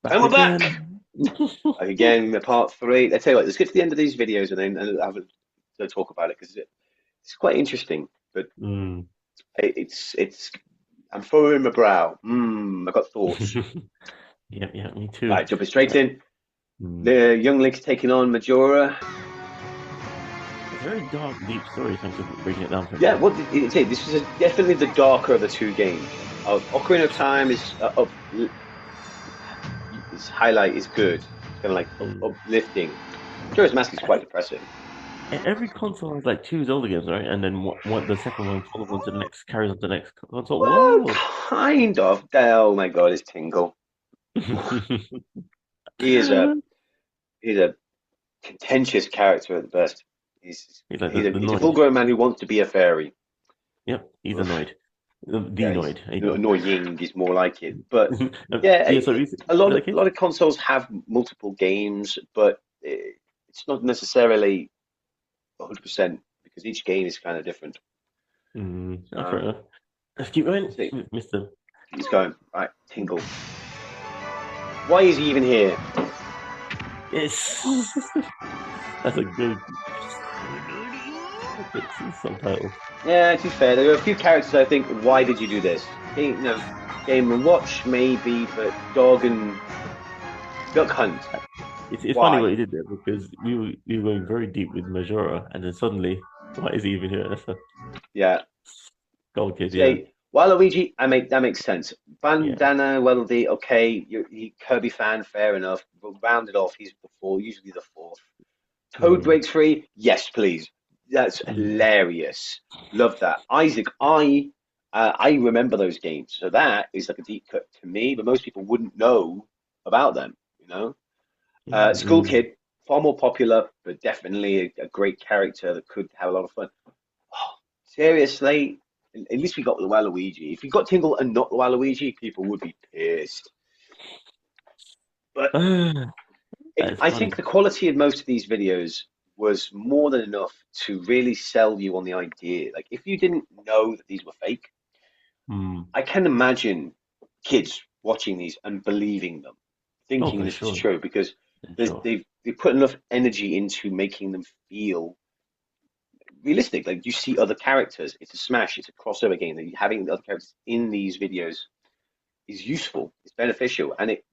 And Back we're back again. again. Part three. Let's tell you what. Let's get to the end of these videos and have a talk about it because it's quite interesting. But Mm. it's I'm furrowing my brow. I got thoughts. Yeah, yeah, me too. Right, jumping straight Uh, in. mm. The young Link's taking on Majora. It's a very dark, deep story. Thanks for breaking it down for me. Yeah, what did it say? This is definitely the darker of the two games. Ocarina of Time is its highlight is good. It's kind of like Mm. uplifting. Majora's Mask is I quite think depressing. every console has like two Zelda games, right? And then what the second one follows on to the next, carries on to the next console. Well, Whoa! kind of. Oh my God, it's Tingle. He is a he's a contentious character at the best. He's He's like he's a the he's a Noid. full-grown man who wants to be a fairy. Yep, he's a Oof. Noid. The Yeah, he's Noid. You know. annoying is more like it. But yeah, Yeah. So is a that the a case? lot of consoles have multiple games, but it's not necessarily 100% because each game is kind of different. Fair So enough. Let's keep going, let's see. Mister. He's going right. Tingle. Why is he even here? Yes, that's a good subtitle. Yeah, to be fair, there are a few characters I think. Why did you do this? Game and Watch maybe, but Dog and Duck Hunt. It's funny what Why? you did there because we were going very deep with Majora, and then suddenly, why is he even here? That's a Yeah. gold kid, yeah, Say Waluigi, I make that makes sense. yeah. Bandana, Weldy, okay, you Kirby fan, fair enough. But rounded off, he's the fourth, usually the fourth. Toad Mm, breaks free, yes, please. That's mm, hilarious. Love that. Isaac, I remember those games, so that is like a deep cut to me, but most people wouldn't know about them. You know, School mm. Kid, far more popular, but definitely a great character that could have a lot of fun. Oh, seriously, at least we got the Waluigi. If we got Tingle and not the Waluigi, people would be pissed. But That's I think funny. the quality of most of these videos was more than enough to really sell you on the idea. Like, if you didn't know that these were fake, Mm. I can imagine kids watching these and believing them, Oh, thinking for this is sure, true because for sure. they've put enough energy into making them feel realistic. Like, you see other characters. It's a Smash. It's a crossover game. That having the other characters in these videos is useful. It's beneficial, and it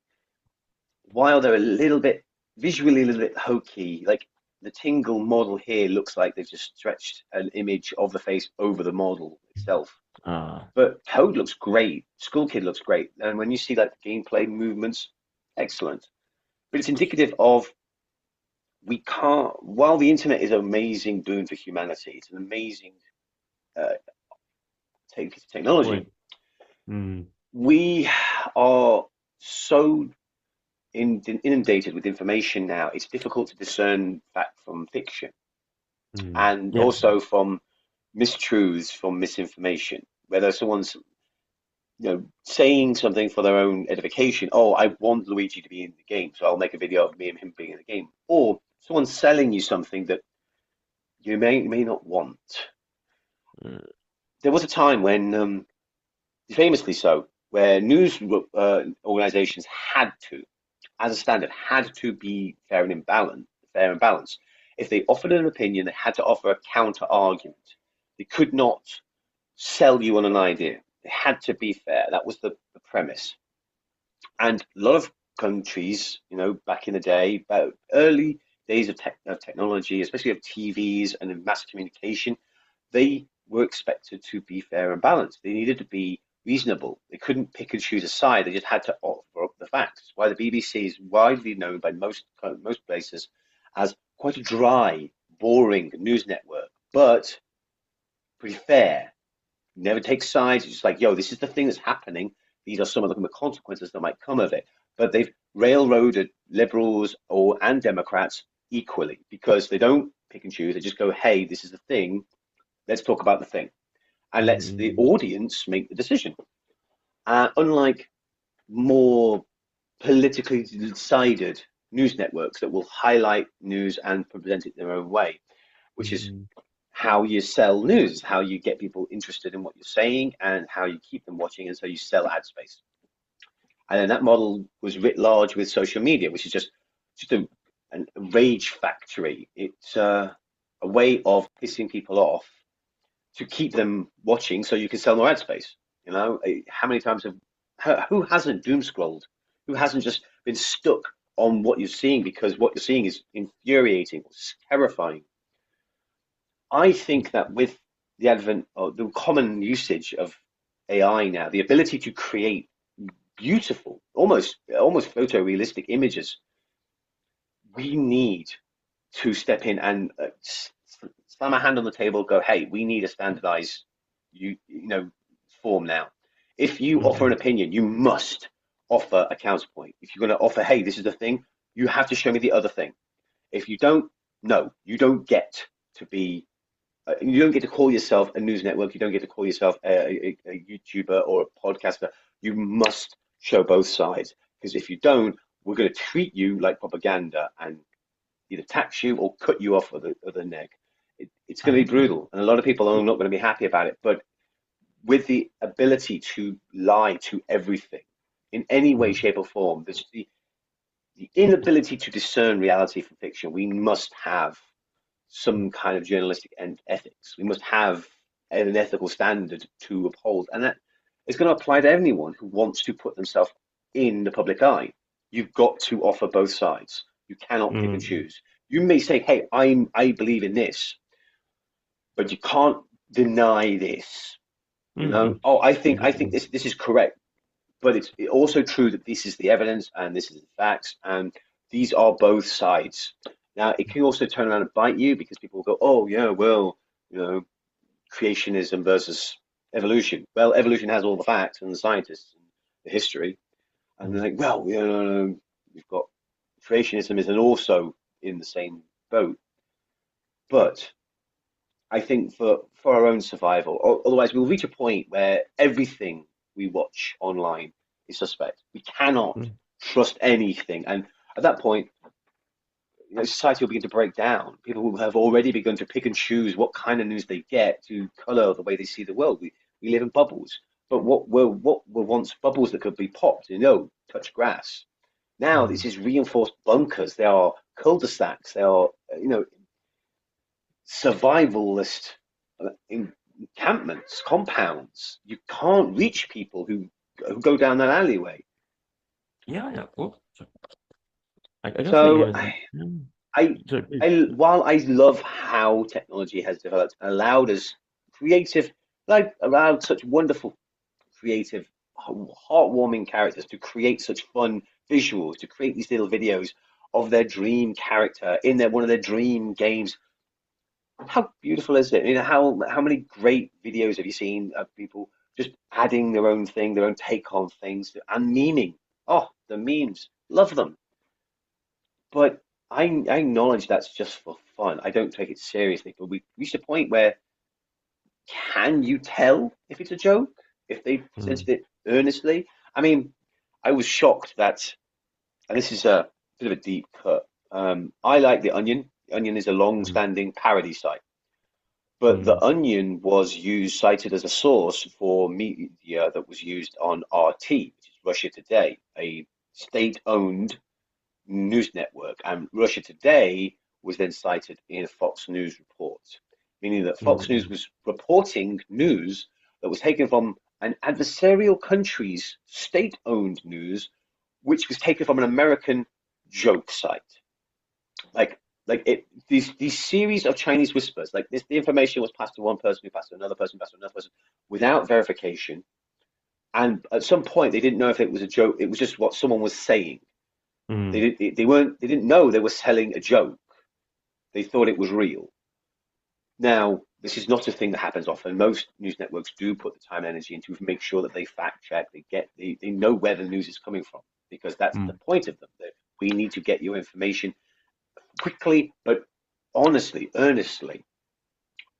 while they're a little bit visually a little bit hokey, like the Tingle model here looks like they've just stretched an image of the face over the model itself. Ah, But Toad looks great. School Kid looks great. And when you see like the gameplay movements, excellent. But it's indicative of we can't, while the internet is an amazing boon for humanity, it's an amazing uh, piece of technology. point. Mm. We are so inundated with information now, it's difficult to discern fact from fiction Mm. and Yeah. also from mistruths from misinformation. Whether someone's saying something for their own edification. Oh, I want Luigi to be in the game, so I'll make a video of me and him being in the game. Or someone's selling you something that you may not want. Mm. There was a time when, famously so, where news organizations had to, as a standard, had to be fair and balanced. If they offered an opinion, they had to offer a counter argument. They could not sell you on an idea. They had to be fair. That was the premise. And a lot of countries, back in the day, about early days of technology, especially of TVs and of mass communication, they were expected to be fair and balanced. They needed to be reasonable. They couldn't pick and choose a side. They just had to offer up the facts. Why the BBC is widely known by most places as quite a dry, boring news network, but pretty fair. Never take sides. It's just like, yo, this is the thing that's happening. These are some of the consequences that might come of it. But they've railroaded liberals and Democrats equally because they don't pick and choose. They just go, hey, this is the thing. Let's talk about the thing and let's the Mm. audience make the decision. Unlike more politically decided news networks that will highlight news and present it their own way, which is Mm. how you sell news, how you get people interested in what you're saying, and how you keep them watching, and so you sell ad space. And then that model was writ large with social media, which is just a rage factory. It's a way of pissing people off to keep them watching so you can sell more ad space. How many times who hasn't doom scrolled? Who hasn't just been stuck on what you're seeing because what you're seeing is infuriating, terrifying? I think that with the advent of the common usage of AI now, the ability to create beautiful, almost photorealistic images, we need to step in and slam a hand on the table, go, hey, we need a standardized form now. If you offer an Mm. opinion, you must offer a counterpoint. If you're going to offer, hey, this is the thing, you have to show me the other thing. If you don't, no, you don't get to be you don't get to call yourself a news network. You don't get to call yourself a YouTuber or a podcaster. You must show both sides because if you don't, we're going to treat you like propaganda and either tax you or cut you off of the neck. It's going to be I, brutal, and a lot of people are not going to be happy about it. But with the ability to lie to everything in any way, mm, shape, or form, the inability to discern reality from fiction, we must have some kind of journalistic and ethics. We must have an ethical standard to uphold, and that is going to apply to anyone who wants to put themselves in the public eye. You've got to offer both sides. You cannot pick and mm, choose. You may say, "Hey, I believe in this," but you can't deny this. mm. Oh, I think Exactly. this is correct, but it's also true that this is the evidence and this is the facts, and these are both sides. Now, it can also turn around and bite you because people will go, "Oh, yeah, well, you know, creationism versus evolution." Well, evolution has all the facts and the scientists and the history, and Mm, they're like, "Well, we've got creationism isn't also in the same boat." But I think for our own survival, otherwise we'll reach a point where everything we watch online is suspect. We cannot mm, trust anything, and at that point, society will begin to break down. People will have already begun to pick and choose what kind of news they get to color the way they see the world. We live in bubbles, but what were once bubbles that could be popped, touch grass. Now this mm. is reinforced bunkers. They are cul-de-sacs. They are survivalist encampments, compounds. You can't reach people who go down that alleyway. Yeah, yeah. Well, so I guess like So even mm, I, so please. I while I love how technology has developed and allowed us creative, like allowed such wonderful, creative, heartwarming characters to create such fun visuals, to create these little videos of their dream character in one of their dream games. How beautiful is it? How many great videos have you seen of people just adding their own thing, their own take on things, and memeing? Oh, the memes, love them. But I acknowledge that's just for fun. I don't take it seriously. But we reached a point where can you tell if it's a joke? If they Mm, presented it earnestly? I mean, I was shocked that, and this is a bit of a deep cut. I like The Onion. The Onion is a mm, long-standing parody site. But The mm, Onion was cited as a source for media that was used on RT, which is Russia Today, a state-owned news network. And Russia Today was then cited in a Fox News report, meaning that Fox News mm, was reporting news that was taken from an adversarial country's state-owned news, which was taken from an American joke site. Like these series of Chinese whispers, like this, the information was passed to one person, who passed to another person, passed to another person, without verification. And at some point, they didn't know if it was a joke. It was just what someone was saying. mm. They didn't know they were selling a joke. They thought it was real. Now, this is not a thing that happens often. Most news networks do put the time and energy into to make sure that they fact check, they know where the news is coming from because that's the Mm. point of them. That we need to get your information quickly, but honestly, earnestly.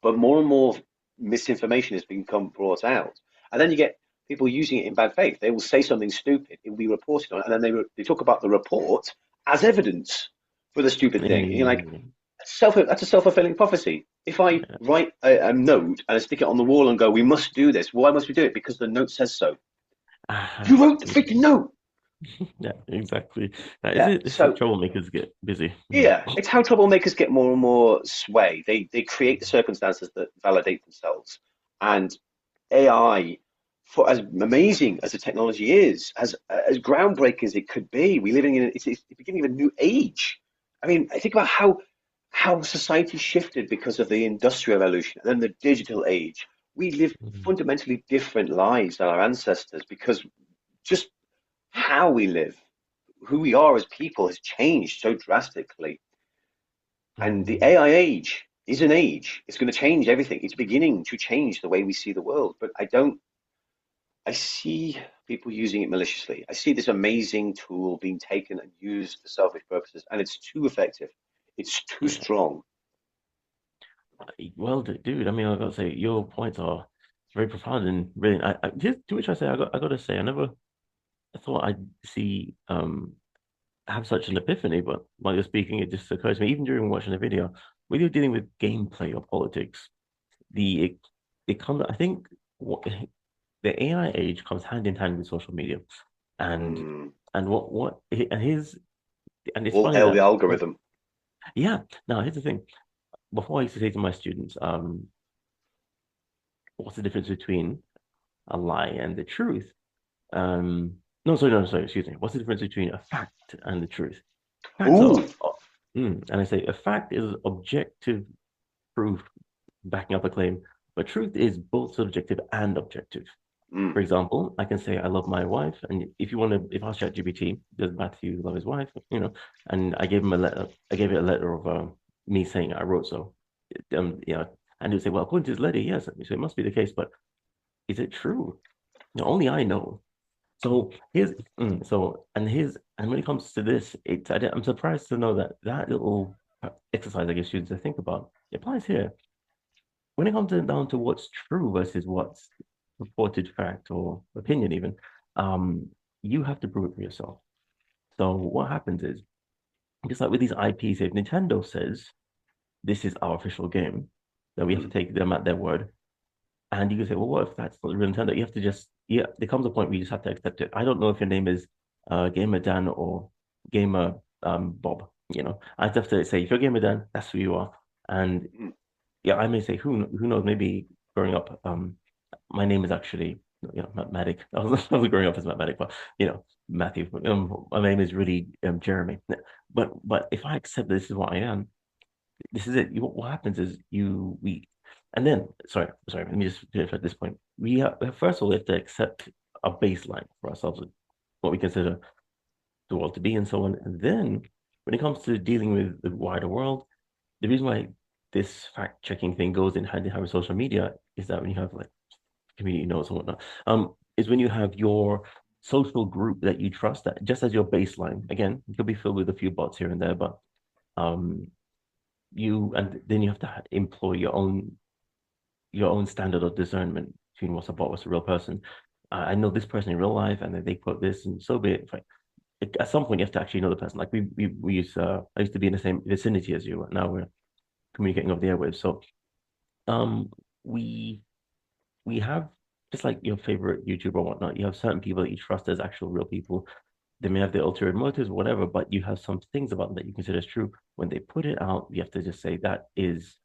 But more and more misinformation has become brought out, and then you get people using it in bad faith. They will say something stupid, it will be reported on, and then they talk about the report as evidence for the stupid thing. And you're like, Yeah, that's a self-fulfilling prophecy. If I yeah. write a note and I stick it on the wall and go, we must do this, why must we do it? Because the note says so. Uh, You wrote the freaking note. Yeah, exactly. That is Yeah. it. It's the So troublemakers get busy. yeah, it's how troublemakers get more and more sway. They create the circumstances that validate themselves. And AI, for as amazing as the technology is, as groundbreaking as it could be, we living in it's the beginning of a new age. I mean, I think about how society shifted because of the industrial revolution and then the digital age. We live Mhm. fundamentally different lives than our ancestors because just how we live, who we are as people has changed so drastically. And the Mhm. AI age is an age. It's going to change everything. It's beginning to change the way we see the world. But I see people using it maliciously. I see this amazing tool being taken and used for selfish purposes, and it's too effective. It's too Yeah. strong. Well, dude, I mean, I gotta say, your points are very profound and brilliant. To which I say, I gotta say, I never thought I'd see have such an epiphany, but while you're speaking, it just occurs to me, even during watching the video, when you're dealing with gameplay or politics, the it comes, I think, what the AI age comes hand in hand with social media, and Mm. what and his and it's All funny hell the that algorithm. yeah. Now here's the thing. Before I used to say to my students, what's the difference between a lie and the truth? No, sorry, no, sorry, excuse me. What's the difference between a fact and the truth? Facts Ooh. and I say a fact is objective proof backing up a claim, but truth is both subjective and objective. Mm. For example, I can say I love my wife, and if you want to, if I ask ChatGPT, does Matthew love his wife? And I gave him a letter. I gave it a letter of me saying I wrote so. And he'd say, well, according to his letter, yes. So it must be the case, but is it true? Only I know. So here's and when it comes to this, I'm surprised to know that that little exercise I give students to think about it applies here. When it comes down to what's true versus what's reported fact or opinion, even, um, you have to prove it for yourself. So what happens is, just like with these IPs, if Nintendo says this is our official game, then we have to Mm. take them at their word. And you can say, well, what if that's not the real Nintendo? You have to just, yeah, there comes a point where you just have to accept it. I don't know if your name is Gamer Dan or Gamer Bob. I have to say, if you're Gamer Dan, that's who you are. And Mm. yeah, I may say, who knows, maybe growing up, my name is actually, MatMadik. I was growing up as MatMadik, but, Matthew, my name is really Jeremy. But if I accept this is what I am, this is it. What happens is and then sorry. Let me just finish at this point. First of all, we have to accept a baseline for ourselves, what we consider the world to be, and so on. And then, when it comes to dealing with the wider world, the reason why this fact checking thing goes in hand with social media is that when you have like community notes and whatnot, is when you have your social group that you trust that just as your baseline. Again, it could be filled with a few bots here and there, but um and then you have to employ your own standard of discernment between what's a bot, what's a real person. I know this person in real life, and then they quote this, and so be it. Like, at some point, you have to actually know the person. Like we used I used to be in the same vicinity as you. Now we're communicating over the airwaves. So um, we we have just like your favorite YouTuber or whatnot. You have certain people that you trust as actual real people. They may have their ulterior motives, whatever, but you have some things about them that you consider as true. When they put it out, you have to just say that is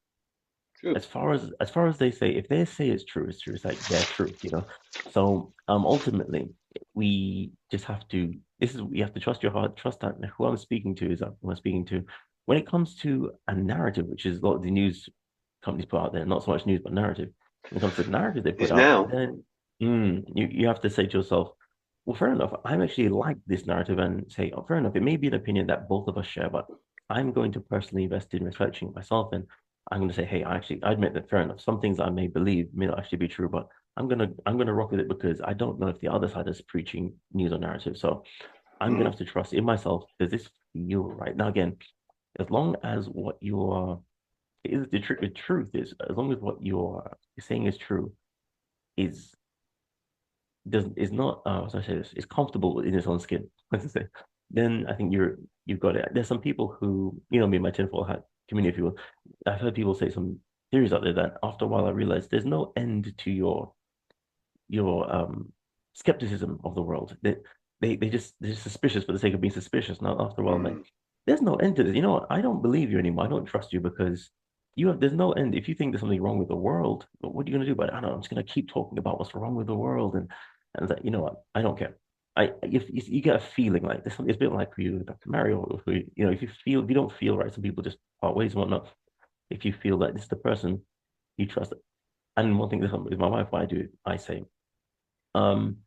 True. as far as they say, if they say it's true, it's true. It's like their truth. So ultimately, we just have to. This is you have to trust your heart, trust that who I'm speaking to is who I'm speaking to. When it comes to a narrative, which is a lot of the news companies put out there, not so much news but narrative. When it comes to the narrative they put Is out, now. then you have to say to yourself, well, fair enough. I'm actually like this narrative and say, oh, fair enough. It may be an opinion that both of us share, but I'm going to personally invest in researching it myself and I'm going to say, hey, I admit that fair enough. Some things I may believe may not actually be true, but I'm gonna rock with it because I don't know if the other side is preaching news or narrative. So I'm gonna Mm. have to trust in myself. Does this feel right? Now again, as long as what you are is the truth is, as long as what you're saying is true, is doesn't is not as I say this, is comfortable in its own skin. Let's say, then I think you've got it. There's some people who, me, my tinfoil hat community people. I've heard people say some theories out there that after a while I realized there's no end to your skepticism of the world. they're just suspicious for the sake of being suspicious. Now, after a while, like, Mm, there's no end to this. You know what? I don't believe you anymore. I don't trust you because there's no end. If you think there's something wrong with the world, what are you gonna do about it? I don't know. I'm just gonna keep talking about what's wrong with the world, and it's like, you know what? I don't care. If you get a feeling like this, it's a bit like for you, Dr. Mario, if you don't feel right, some people just part ways and whatnot. If you feel that this is the person you trust, and one thing with my wife, what I do, I say, um,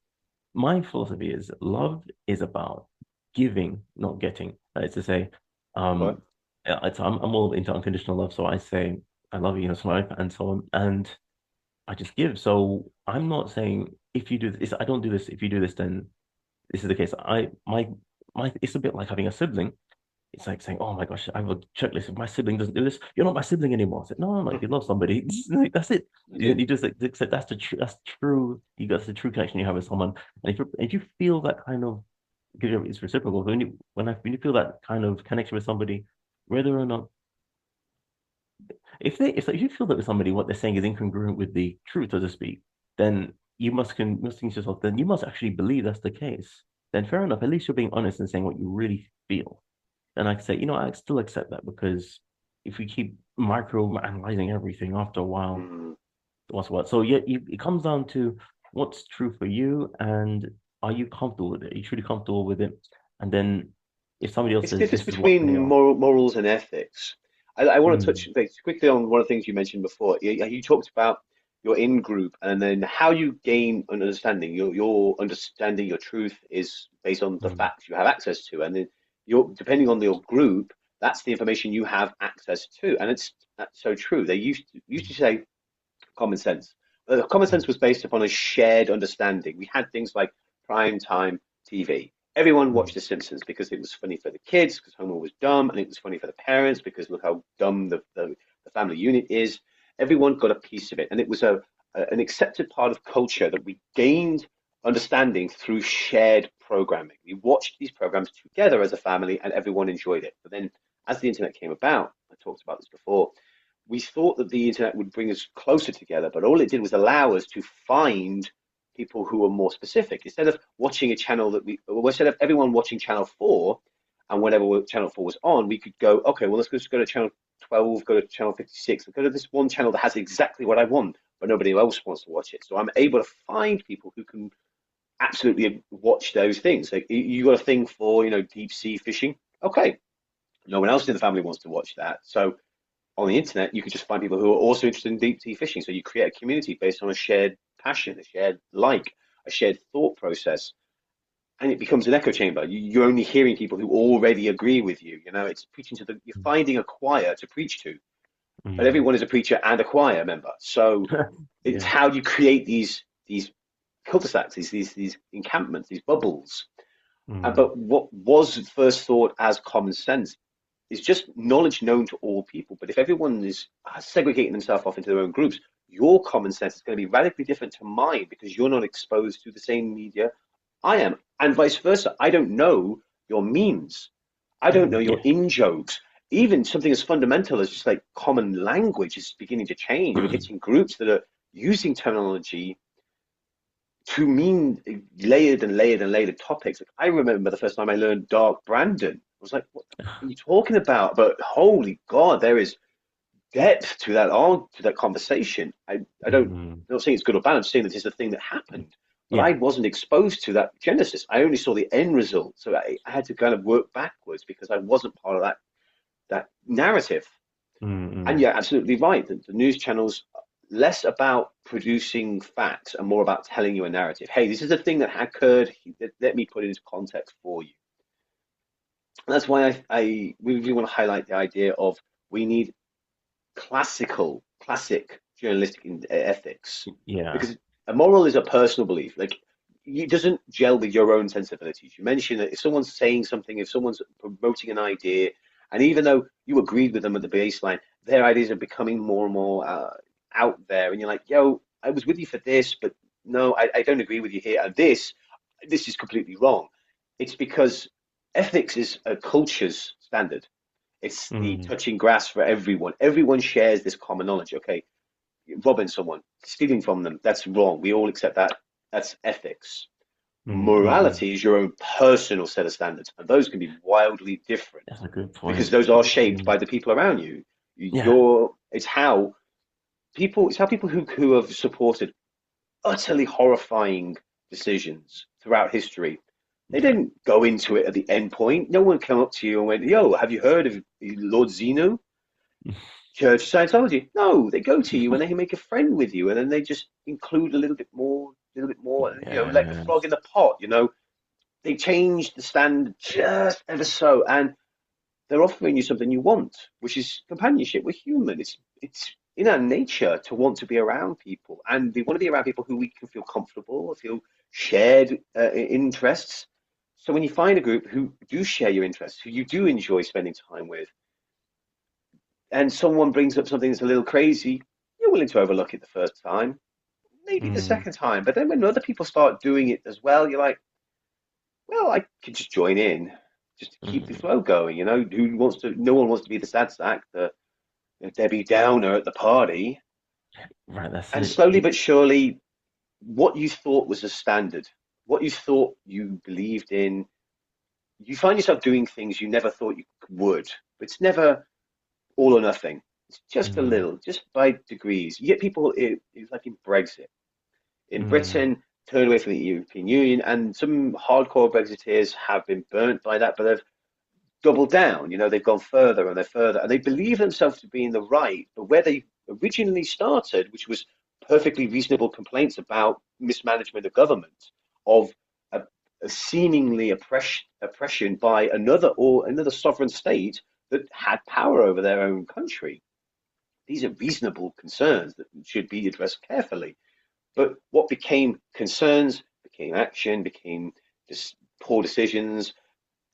my philosophy is love is about giving, not getting. That is to say, okay. um, I'm all into unconditional love, so I say I love you, to my wife, and so on, and I just give. So I'm not saying if you do this, I don't do this. If you do this, then this is the case. It's a bit like having a sibling. It's like saying, "Oh my gosh, I have a checklist. If my sibling doesn't do this, you're not my sibling anymore." I said, "No, no, no. If you love somebody, that's it. That's You, it. you just accept that's true. That's the true connection you have with someone. And if you feel that kind of, because it's reciprocal. When you feel that kind of connection with somebody, whether or not if you feel that with somebody, what they're saying is incongruent with the truth, so to speak, then must think to yourself, then you must actually believe that's the case. Then fair enough. At least you're being honest and saying what you really feel. And I say, I still accept that because if we keep micro analyzing everything after a while, Mm. what's what? So yeah, it comes down to what's true for you and are you comfortable with it? Are you truly comfortable with it? And then if somebody else It's the says difference this is what between they are, morals and ethics. I want to touch mm, like, quickly on one of the things you mentioned before. You talked about your in group and then how you gain an understanding. Your understanding, your truth is based on the mm, facts you have access to, and then your depending on your group, that's the information you have access to, and that's so true. They used to say common sense. Common mm, sense was based upon a shared understanding. We had things like prime time TV. Everyone mm, watched The Simpsons because it was funny for the kids, because Homer was dumb, and it was funny for the parents because look how dumb the family unit is. Everyone got a piece of it, and it was an accepted part of culture that we gained understanding through shared programming. We watched these programs together as a family, and everyone enjoyed it. But then, as the internet came about, I talked about this before, we thought that the internet would bring us closer together, but all it did was allow us to find people who were more specific. Instead of watching a channel instead of everyone watching channel 4, and whenever channel 4 was on, we could go, okay, well, let's just go to channel 12, go to channel 56, go to this one channel that has exactly what I want, but nobody else wants to watch it. So I'm able to find people who can absolutely watch those things. Like you got a thing for, deep sea fishing. Okay, no one else in the family wants to watch that. So on the internet, you could just find people who are also interested in deep sea fishing. So you create a community based on a shared passion, a shared a shared thought process, and it becomes an echo chamber. You're only hearing people who already agree with you. It's preaching to you're finding a choir to preach to, but mm. everyone is a preacher and a choir member. So it's Yeah. how you create these cul-de-sacs, these encampments, these bubbles. Mm, But what was first thought as common sense is just knowledge known to all people. But if everyone is segregating themselves off into their own groups, your common sense is going to be radically different to mine because you're not exposed to the same media I am, and vice versa. I don't know your memes. I don't know your yeah. in jokes. Even something as fundamental as just like common language is beginning to change. We're hitting groups that are using terminology to mean layered and layered and layered topics. Like, I remember the first time I learned Dark Brandon. I was like, what are you talking about? But holy God, there is depth to that conversation. I don't Mm, I'm not saying it's good or bad. I'm saying that it's a thing that happened. But yeah. I wasn't exposed to that genesis. I only saw the end result. So I had to kind of work backwards because I wasn't part of that narrative. Mm, And mm, you're absolutely right. The news channels less about producing facts and more about telling you a narrative. Hey, this is a thing that occurred. Let me put it into context for you. And that's why I really want to highlight the idea of we need classic journalistic ethics, yeah. because a moral is a personal belief. Like it doesn't gel with your own sensibilities. You mentioned that if someone's saying something, if someone's promoting an idea, and even though you agreed with them at the baseline, their ideas are becoming more and more out there, and you're like, "Yo, I was with you for this, but no, I don't agree with you here. And this is completely wrong." It's because ethics is a culture's standard. It's the Mm, touching grass for everyone. Everyone shares this common knowledge. Okay, robbing someone, stealing from them, that's wrong. We all accept that. That's ethics. mm. Morality is your own personal set of standards, and those can be wildly different That's a good because point. those are shaped Mm. by the people around you. Yeah. It's how people who have supported utterly horrifying decisions throughout history. They Yeah. didn't go into it at the end point. No one came up to you and went, "Yo, have you heard of Lord Zeno, Church of Scientology?" No, they go to you and they make a friend with you, and then they just include a little bit more, like the frog in Yes. the pot. They change the standard just ever so, and they're offering you something you want, which is companionship. We're human. It's in our nature to want to be around people, and we want to be around people who we can feel comfortable, feel shared interests. So when you find a group who do share your interests, who you do enjoy spending time with, and someone brings up something that's a little crazy, you're willing to overlook it the first time, maybe the Mm. second time, but then when other people start doing it as well, you're like, well, I could just join in, just to keep the Mm. flow going. Who wants to? No one wants to be the sad sack, the Debbie Downer at the party. Right, that's And it. slowly but surely, what you thought was a standard, what you thought you believed in, you find yourself doing things you never thought you would. It's never all or nothing. It's just a Mm. little, just by degrees. You get people, it's like in Brexit. In Mm. Britain, turned away from the European Union, and some hardcore Brexiteers have been burnt by that, but they've doubled down. They've gone further and they're further, and they believe themselves to be in the right. But where they originally started, which was perfectly reasonable complaints about mismanagement of government, of a, a seemingly oppression by another sovereign state that had power over their own country. These are reasonable concerns that should be addressed carefully. But what became concerns became action, became just poor decisions,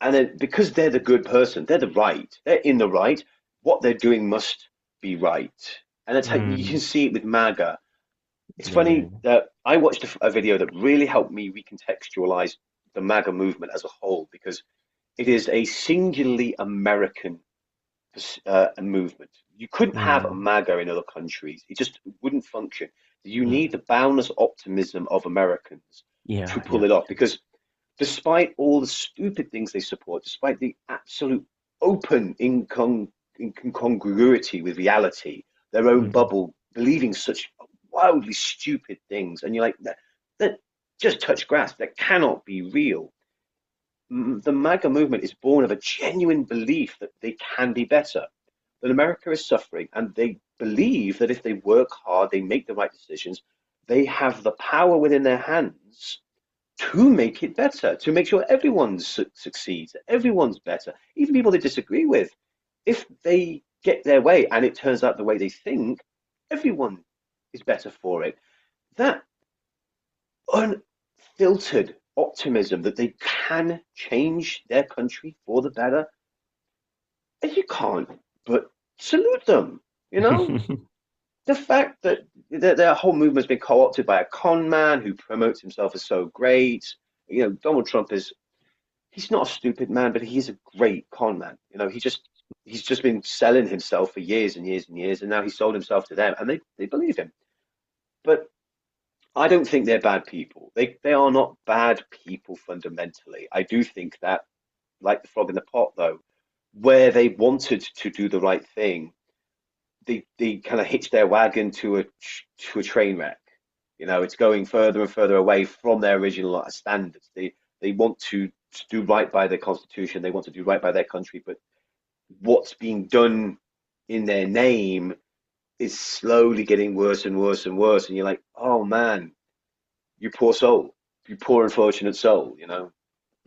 and then because they're the good person, they're in the right, what they're doing must be right. And that's how you can Mm. see it with MAGA. It's Yeah. funny that I watched a video that really helped me recontextualize the MAGA movement as a whole because it is a singularly American movement. You couldn't have a Mm. MAGA in other countries. It just wouldn't function. You need Mm. the boundless optimism of Americans to Yeah, pull yeah. it off because despite all the stupid things they support, despite the absolute open incongruity with reality, their own Mm. bubble, believing such wildly stupid things, and you're like, that just touch grass. That cannot be real. The MAGA movement is born of a genuine belief that they can be better, that America is suffering, and they believe that if they work hard, they make the right decisions, they have the power within their hands to make it better, to make sure everyone succeeds, everyone's better, even people they disagree with. If they get their way and it turns out the way they think, everyone is better for it. That unfiltered optimism that they can change their country for the better, and you can't but salute them. You know, the fact that their whole movement's been co-opted by a con man who promotes himself as so great. Donald Trump is he's not a stupid man, but he's a great con man. He's just been selling himself for years and years and years, and now he sold himself to them, and they believe him. But I don't think they're bad people. They are not bad people fundamentally. I do think that, like the frog in the pot, though, where they wanted to do the right thing, they kind of hitched their wagon to a train wreck. It's going further and further away from their original standards. They want to do right by their constitution. They want to do right by their country, but what's being done in their name is slowly getting worse and worse and worse. And you're like, oh man, you poor soul, you poor unfortunate soul.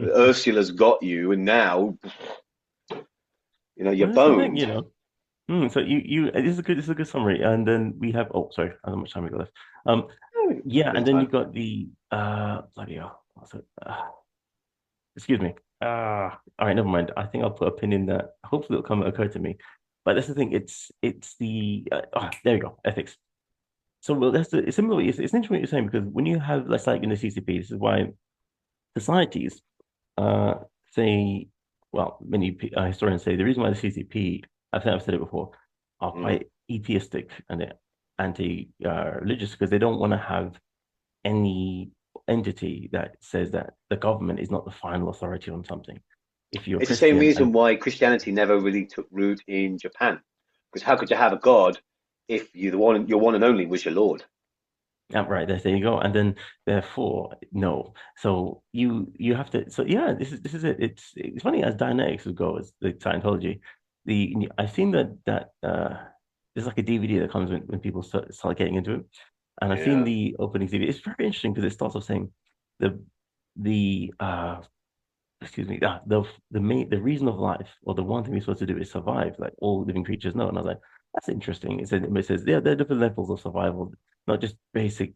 Ursula's got you, and now you're Well, that's the thing, boned. So this is a good summary. And then we have, oh, sorry, how much time we got left? Um, Oh, we've got a yeah, bit and of then you time. got the bloody hell. What's it? Excuse me. All right, never mind. I think I'll put a pin in that. Hopefully it'll come occur to me. But that's the thing. It's the there you go. Ethics. So well, it's similar. It's interesting what you're saying because when you have, let's like in the CCP, this is why societies uh say, well, many historians say the reason why the CCP, I think I've said it before, are Mm, quite atheistic and anti religious because they don't want to have any. entity that says that the government is not the final authority on something. If you're It's the same Christian reason and why Christianity never really took root in Japan. Because how could you have a God if your one and only was your Lord? right there you go. And then therefore, no. So you have to. So yeah, this is it. It's funny as Dianetics goes, the Scientology. I've seen that there's like a DVD that comes when people start getting into it, and I've seen Yeah. the opening DVD. It's very interesting because it starts off saying the the excuse me, the reason of life, or the one thing we're supposed to do is survive, like all living creatures know. And I was like, that's interesting. It says yeah, there are different levels of survival, not just basic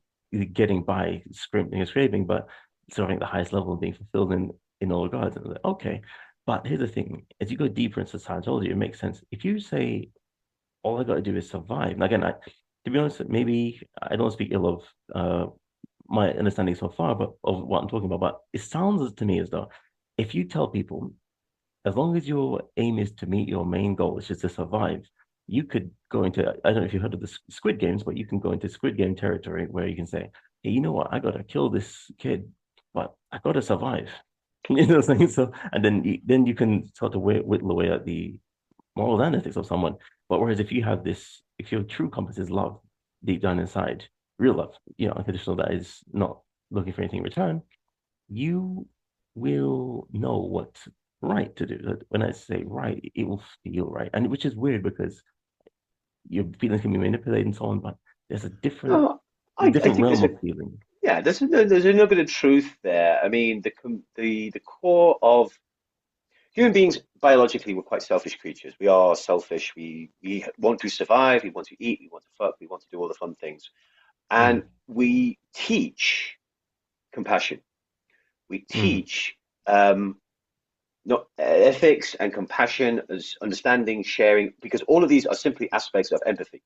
getting by, scrimping and scraping, but serving at the highest level and being fulfilled in all regards. And I was like, okay. But here's the thing: as you go deeper into Scientology, it makes sense. If you say all I got to do is survive, and again, to be honest, maybe I don't speak ill of my understanding so far, but of what I'm talking about. But it sounds to me as though if you tell people, as long as your aim is to meet your main goal, which is to survive, you could go into, I don't know if you heard of the Squid Games, but you can go into Squid Game territory where you can say, hey, you know what? I got to kill this kid, but I got to survive. You know what I'm saying? So, and then you can start to whittle away at the morals and ethics of someone. But whereas if your true compass is love deep down inside, real love, unconditional, that is not looking for anything in return, you will know what's right to do. When I say right, it will feel right, and which is weird because your feelings can be manipulated and so on. But there's a different, No, there's a I different think realm of feeling. there's a little bit of truth there. I mean, the core of human beings biologically we're quite selfish creatures. We are selfish. We want to survive. We want to eat. We want to fuck. We want to do all the fun things, and Mm, we teach compassion. We mm, teach not ethics and compassion as understanding, sharing, because all of these are simply aspects of empathy.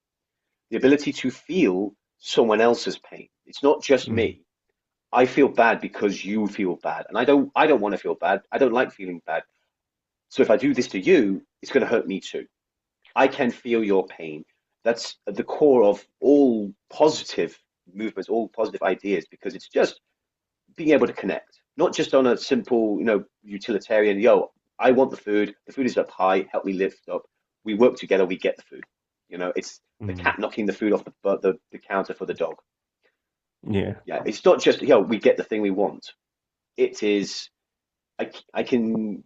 The ability to feel someone else's pain. It's not just mm, me. I feel bad because you feel bad, and I don't want to feel bad. I don't like feeling bad. So if I do this to you, it's going to hurt me too. I can feel your pain. That's at the core of all positive movements, all positive ideas, because it's just being able to connect, not just on a simple, utilitarian, yo, I want the food. The food is up high. Help me lift up. We work together. We get the food. It's the mm. cat knocking the food off the counter for the dog. Yeah. Yeah, it's not just, we get the thing we want. It is, I can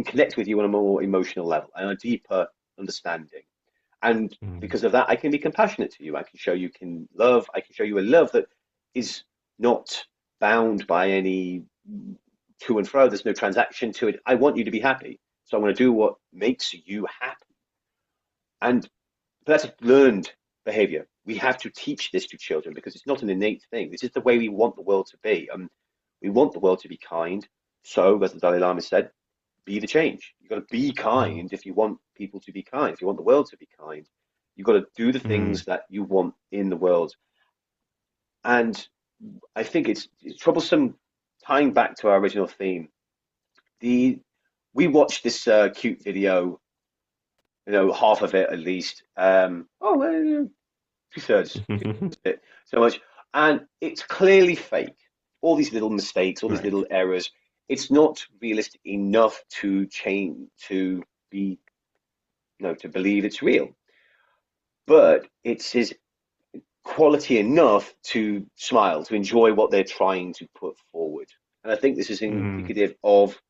connect with you on a more emotional level and a deeper understanding. And Mm, because of that, I can be compassionate to you. I can show you can love. I can show you a love that is not bound by any to and fro. There's no transaction to it. I want you to be happy. So I'm going to do what makes you happy. And that's learned behavior. We have to teach this to children because it's not an innate thing. This is the way we want the world to be. We want the world to be kind. So, as the Dalai Lama said, be the change. You've got to be mm, kind if you want people to be kind. If you want the world to be kind, you've got to do the mm, things that you want in the world. And I think it's troublesome tying back to our original theme. The We watched this cute video, half of it at least. Two-thirds it so much, and it's clearly fake. All these little mistakes, all these right. little errors. It's not realistic enough to change to be, to believe it's real. But it's his quality enough to smile, to enjoy what they're trying to put forward. And I think this is Mm, indicative of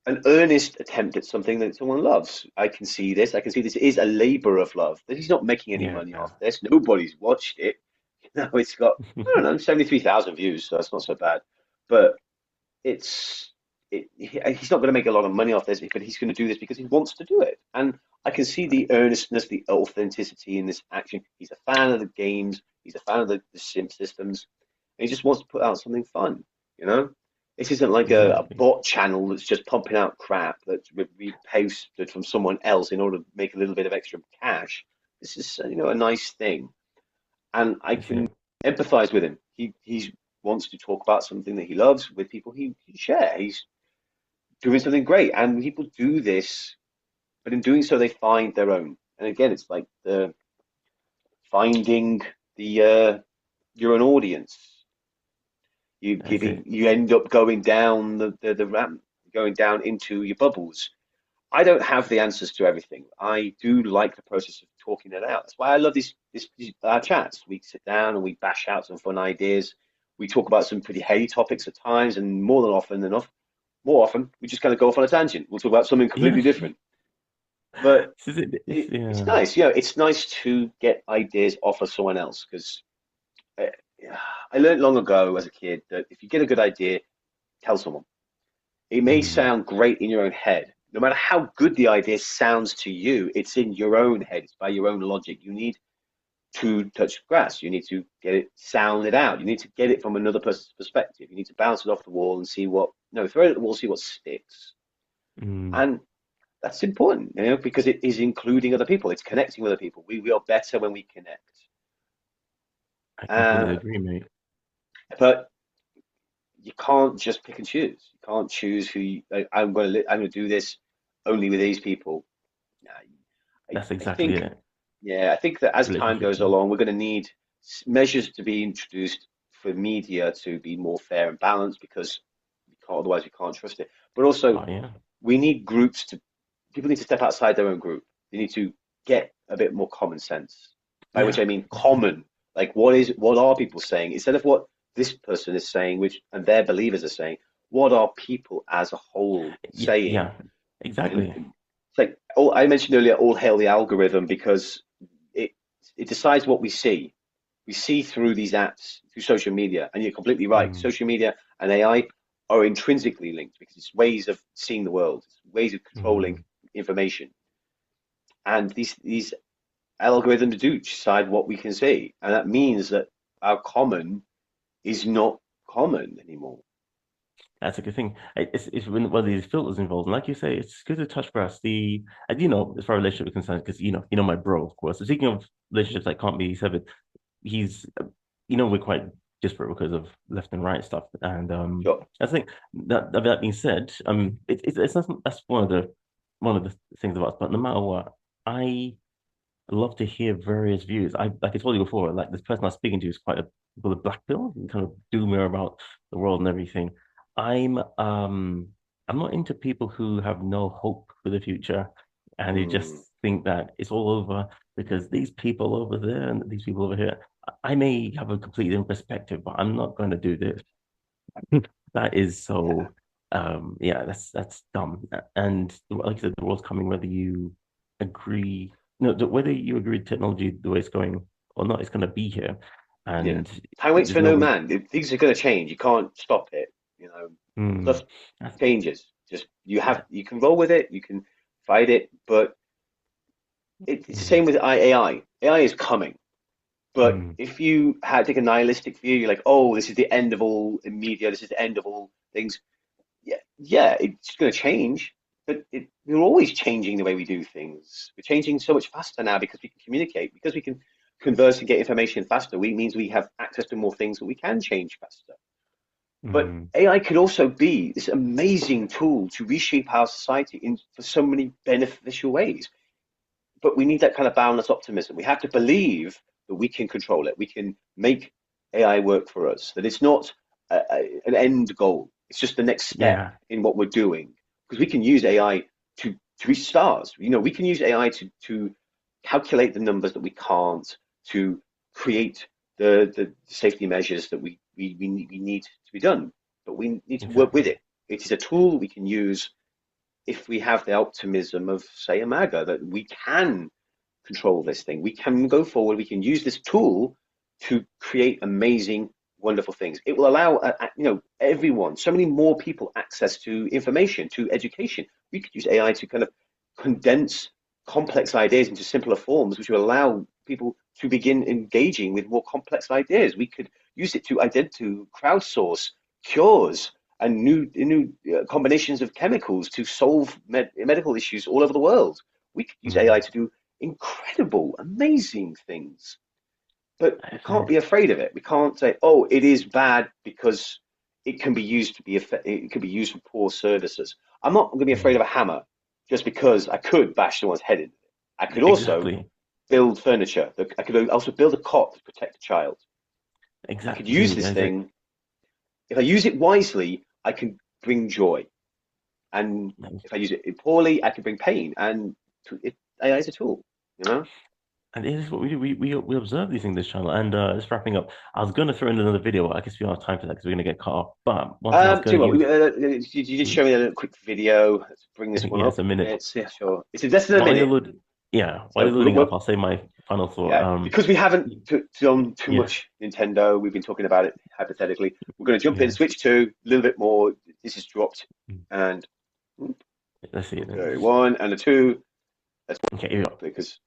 an earnest attempt at something that someone loves. I can see this. I can see this is a labor of love. That he's not making any yeah. money off this. Nobody's watched it. Now it's got, I don't know, 73,000 views, so that's not so bad. But he's not going to make a lot of money off this, but he's going to do this because he wants to do it. And I can see the Right. earnestness, the authenticity in this action. He's a fan of the games. He's a fan of the sim systems. And he just wants to put out something fun, you know? This isn't like a Exactly. bot channel that's just pumping out crap that's reposted from someone else in order to make a little bit of extra cash. This is, a nice thing. And I That's can it. empathize with him. He wants to talk about something that he loves with people he share. He's doing something great, and people do this, but in doing so, they find their own. And again, it's like the finding the your own audience. That's it. You end up going down the ramp, going down into your bubbles. I don't have the answers to everything. I do like the process of talking it out. That's why I love these chats. We sit down and we bash out some fun ideas. We talk about some pretty heady topics at times, and more often, we just kind of go off on a tangent. We'll talk about something Yeah. completely different. But it's Yeah. nice, it's nice to get ideas off of someone else because uh, I learned long ago as a kid that if you get a good idea, tell someone. It may Mm, sound great in your own head. No matter how good the idea sounds to you, it's in your own head. It's by your own logic. You need to touch grass. You need to get it sounded out. You need to get it from another person's perspective. You need to bounce it off the wall and see what, no, throw it at the wall, see what sticks. mm. And that's important, because it is including other people. It's connecting with other people. We are better when we connect. I completely Uh, agree, mate. but you can't just pick and choose. You can't choose I'm going to do this only with these people. Nah, That's I exactly think, it. yeah, I think that as time Relationship. goes along, we're going to need measures to be introduced for media to be more fair and balanced because otherwise we can't trust it. But also, Oh yeah. we need people need to step outside their own group. They need to get a bit more common sense, by which Yeah. I mean common. Like, what are people saying instead of what this person is saying, which and their believers are saying? What are people as a whole Yeah. saying? Yeah. And Exactly. it's like I mentioned earlier, all hail the algorithm because it it decides what we see. We see through these apps, through social media, and you're completely right. Mm, Social media and AI are intrinsically linked because it's ways of seeing the world, it's ways of controlling mm. information. And these algorithms do decide what we can see, and that means that our common is not common anymore. That's a good thing. It's when these filters involved, and like you say, it's good to touch grass. And as far as relationship is concerned, because my bro, of course. So speaking of relationships that can't be severed, he's, we're quite disparate because of left and right stuff. And Sure. I think that being said, that's one of the things about. But no matter what, I love to hear various views. Like I told you before, like this person I'm speaking to is quite a black pill, and kind of doomer about the world and everything. I'm um I'm not into people who have no hope for the future and who just Mm, think that it's all over because these people over there and these people over here. I may have a completely different perspective, but I'm not going to do this. That is yeah. so yeah, that's dumb. And like I said, the world's coming whether you agree no, whether you agree with technology the way it's going or not, it's gonna be here. Yeah. And Time waits there's for no no way man. Things are going to change. You can't stop it. You know, hmm, stuff that's, changes. Just yeah. you can roll with it. You can fight it, but it's the Mm, same with AI. AI is coming. But mm, if you had take a nihilistic view, you're like, oh, this is the end of all media. This is the end of all things. Yeah, it's going to change, but we're always changing the way we do things. We're changing so much faster now because we can communicate, because we can converse and get information faster. We means we have access to more things that we can change faster. But mm, AI could also be this amazing tool to reshape our society in for so many beneficial ways. But we need that kind of boundless optimism. We have to believe that we can control it. We can make AI work for us. That it's not an end goal. It's just the next step yeah, in what we're doing. Because we can use AI to reach stars. We can use AI to calculate the numbers that we can't, to create the safety measures that we need to be done. But we need to work with exactly. it. It is a tool we can use if we have the optimism of, say, a MAGA, that we can control this thing. We can go forward. We can use this tool to create amazing, wonderful things. It will allow, everyone, so many more people access to information, to education. We could use AI to kind of condense complex ideas into simpler forms, which will allow people to begin engaging with more complex ideas. We could use it to crowdsource cures and new combinations of chemicals to solve medical issues all over the world. We could use AI Mm, to do incredible, amazing things. But we that's can't it. be afraid of it. We can't say, "Oh, it is bad because it can be used it can be used for poor services." I'm not going to be afraid Mm, of a hammer just because I could bash someone's head in. I could also exactly. build furniture. I could also build a cot to protect a child. I could use Exactly. this Isaac. thing if I use it wisely, I can bring joy, and if I use it poorly, I can bring pain. And AI is a tool, you know. And it is what we do. We observe these things in this channel. And just wrapping up, I was going to throw in another video. I guess we don't have time for that because we're going to get cut off. But one thing I was Tell going you to what, use, you did show me a little quick video. Let's bring I this think, one yeah, it's up a a minute. minute. Yeah, sure. It's less than a While you're minute. loading, yeah, while So you're loading up, I'll say my final thought. yeah, because we haven't done too Yeah, much Nintendo, we've been talking about it hypothetically. We're going to jump in, yeah. Switch 2, a little bit more. This is dropped, and Let's see it then. okay, one and a two. Let's Okay, here we go. because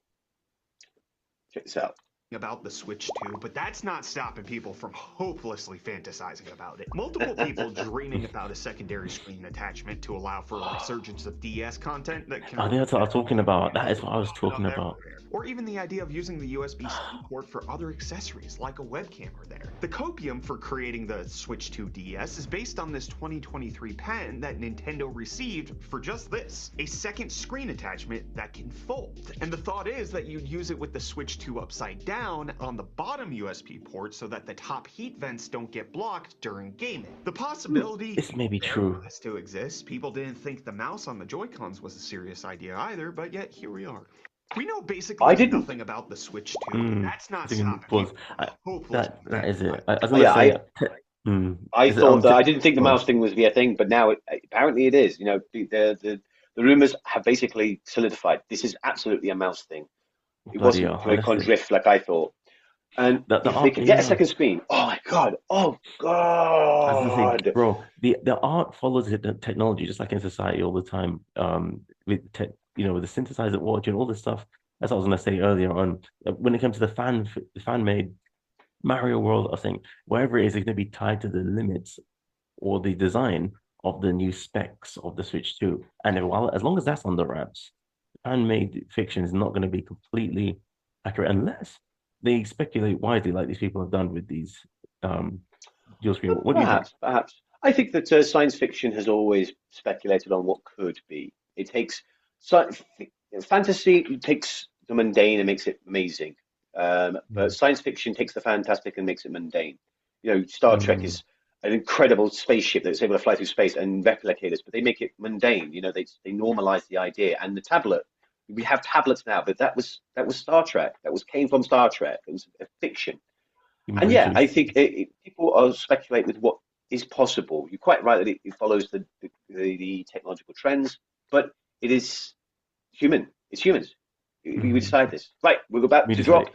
check this out. About the Switch 2, but that's not stopping people from hopelessly fantasizing about it. Multiple people dreaming about a secondary screen attachment to allow for a resurgence of DS content that can. I think that's what I was talking about. That is what I was talking about. Or even the idea of using the USB-C port for other accessories like a webcam or there. The copium for creating the Switch 2 DS is based on this 2023 patent that Nintendo received for just this, a second screen attachment that can fold. And the thought is that you'd use it with the Switch 2 upside down on the bottom USB port so that the top heat vents don't get blocked during gaming. The possibility This may be true. has to exist. People didn't think the mouse on the Joy-Cons was a serious idea either, but yet here we are. We know basically I didn't. nothing about the Switch 2, and that's not stopping Pause. people from hopeless. That is it. I was Oh, going to yeah, say, I is it thought that I didn't think the oh, mouse thing was be a thing, but now apparently it is. You know, the rumors have basically solidified. This is absolutely a mouse thing. It bloody wasn't hell. Joy-Con drift like I thought. And The if they art, could get a yeah. second screen, oh my God, oh I was gonna say, God. bro, the art follows the technology just like in society all the time. With with the synthesizer watch and all this stuff. That's what I was gonna say earlier on. When it comes to the fan made Mario World, I was saying wherever it is, it's gonna be tied to the limits or the design of the new specs of the Switch 2. And while as long as that's on the wraps, fan made fiction is not going to be completely accurate unless they speculate widely, like these people have done with these um dual screen. What do you think? Perhaps, perhaps. I think that science fiction has always speculated on what could be. It takes sci fantasy takes the mundane and makes it amazing, but Mm, science fiction takes the fantastic and makes it mundane. You know, Star Trek mm, is an incredible spaceship that's able to fly through space and replicate us, but they make it mundane. You know, they normalize the idea. And the tablet, we have tablets now, but that was Star Trek. That was came from Star Trek. It was a fiction. And yeah, brutally. I think people are speculating with what is possible. You're quite right that it follows the technological trends, but it is human. It's humans. We Mm. decide this. Right, we're about We to just say, drop.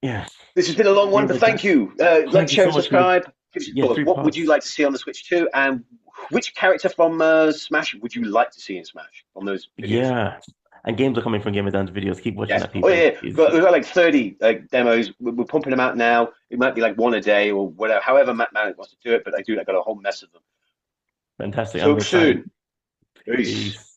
yes. This has been a long one, Seems but like thank that. you. Like, Thank you share, so and much for the subscribe. Give us your thoughts. three What would you parts. like to see on the Switch 2? And which character from Smash would you like to see in Smash from those videos? Yeah. And games are coming from Gamer Dan's videos. Keep watching Yes. that, Oh, people. yeah. We've got like 30 like demos. We're pumping them out now. It might be like one a day or whatever, however MatMadik wants to do it, but I got a whole mess of them. Fantastic. I'm Talk excited. soon. Peace. Peace.